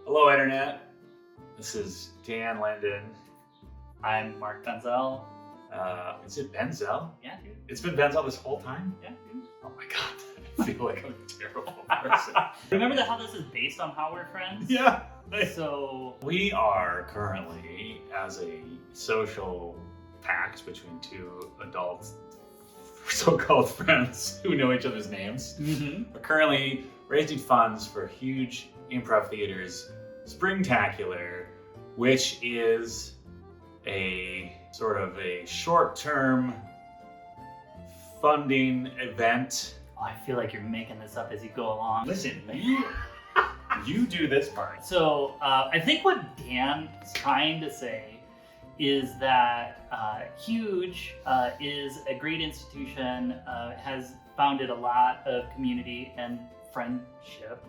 Hello, Internet. This is Dan Linden. I'm Mark Benzel. Is it Benzel? Yeah, dude. It's been Benzel this whole time? Yeah, dude. Oh my god. I feel like I'm a terrible person. Remember how this is based on how we're friends? Yeah. So We are currently, as a social pact between two adults, so-called friends who know each other's names, we're currently raising funds for huge improv theater's Springtacular, which is a sort of a short-term funding event. Oh, I feel like you're making this up as you go along. Listen, you do this part. So I think what Dan is trying to say is that Huge is a great institution, has founded a lot of community and friendship,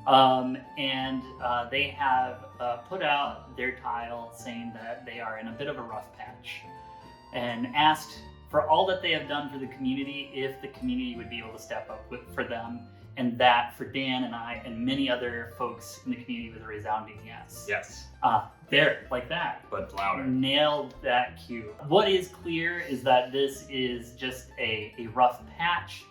and they have put out their tile saying that they are in a bit of a rough patch, and asked for all that they have done for the community if the community would be able to step up for them. And that for Dan and I and many other folks in the community was a resounding yes. Yes. There, like that. But louder. Nailed that cue. What is clear is that this is just a rough patch.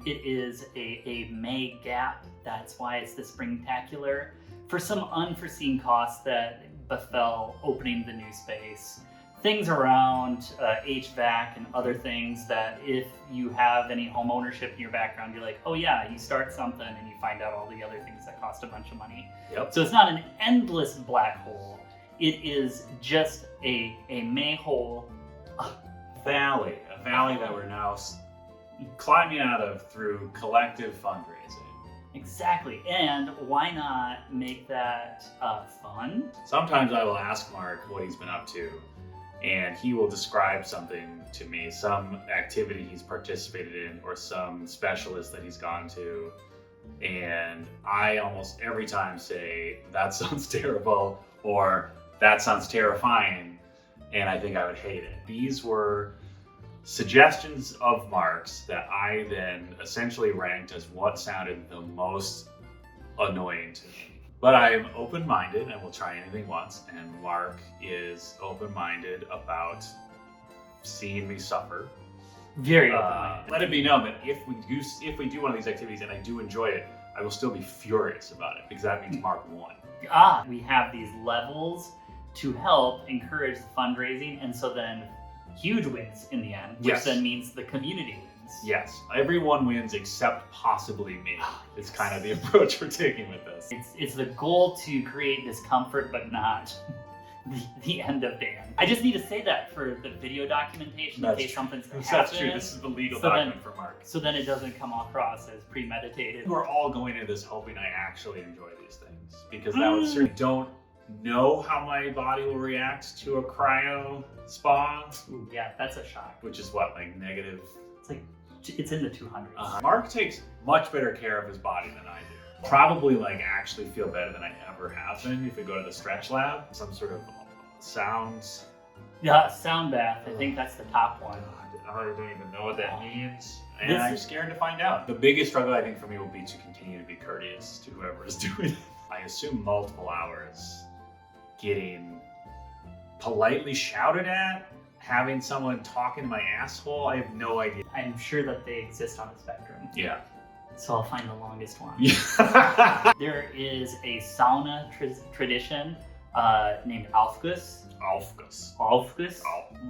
It is a May gap. That's why it's the Springtacular. For some unforeseen costs that befell opening the new space. Things around HVAC and other things that if you have any home ownership in your background, you're like, oh yeah, you start something and you find out all the other things that cost a bunch of money. Yep. So it's not an endless black hole. It is just a mayhole. A valley that we're now climbing out of through collective fundraising. Exactly. And why not make that fun? Sometimes I will ask Mark what he's been up to, and he will describe something to me, some activity he's participated in or some specialist that he's gone to. And I almost every time say, that sounds terrible, or that sounds terrifying, and I think I would hate it. These were suggestions of Mark's that I then essentially ranked as what sounded the most annoying to me. But I am open-minded and will try anything once, and Mark is open-minded about seeing me suffer. Very open-minded. Let it be known that if we do one of these activities and I do enjoy it, I will still be furious about it because that means Mark won. We have these levels to help encourage the fundraising, and so then Huge wins in the end, which Yes. then means the community wins. Yes, everyone wins except possibly me. It's kind of the approach we're taking with this. It's the goal to create discomfort, but not the end of Dan. I just need to say that for the video documentation in case something's happening. That's true. This is the legal document for Mark. So then it doesn't come across as premeditated. We're all going into this hoping I actually enjoy these things, because that would certainly don't know how my body will react to a cryo spa. Ooh, yeah, that's a shock. Which is what, like negative? It's in the 200s. Mark takes much better care of his body than I do. Probably like actually feel better than I ever have been if we go to the stretch lab. Some sort of sounds. Yeah, sound bath. I think that's the top one. I don't even know what that means. And I'm scared to find out. The biggest struggle I think for me will be to continue to be courteous to whoever is doing it. I assume multiple hours getting politely shouted at, having someone talk into my asshole. I have no idea. I'm sure that they exist on the spectrum. Yeah. So I'll find the longest one. Yeah. There is a sauna tradition named Aufguss.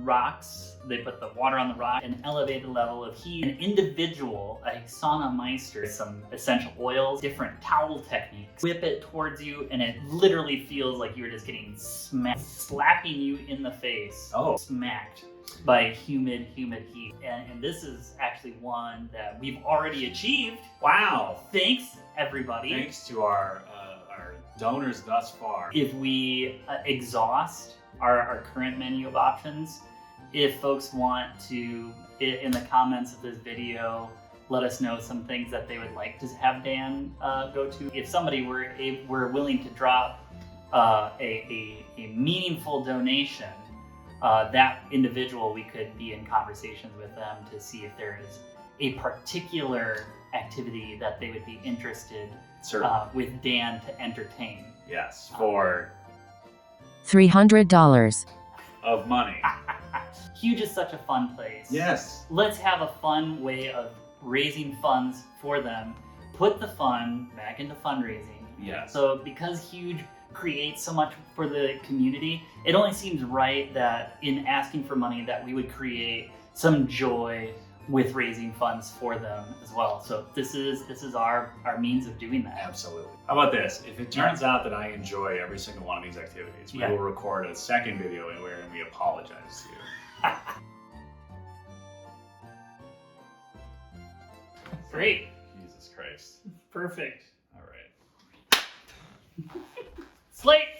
Rocks. They put the water on the rock, an elevated level of heat. An individual, a sauna meister, some essential oils, different towel techniques, whip it towards you, and it literally feels like you're just getting smacked, slapping you in the face. Smacked by humid heat. And this is actually one that we've already achieved. Wow. Thanks, everybody. Thanks to our donors thus far. If we exhaust our current menu of options, if folks want to, in the comments of this video, let us know some things that they would like to have Dan go to. If somebody were willing to drop a meaningful donation, that individual, we could be in conversations with them to see if there is a particular activity that they would be interested Certainly. with Dan to entertain. Yes, for $300. of money. Huge is such a fun place. Yes. Let's have a fun way of raising funds for them. Put the fun back into fundraising. Yes. So because Huge creates so much for the community, it only seems right that in asking for money that we would create some joy with raising funds for them as well. So this is our means of doing that. Absolutely. How about this? If it turns out that I enjoy every single one of these activities, we will record a second video wherein we apologize to you. Great. Jesus Christ. Perfect. All right. Slate.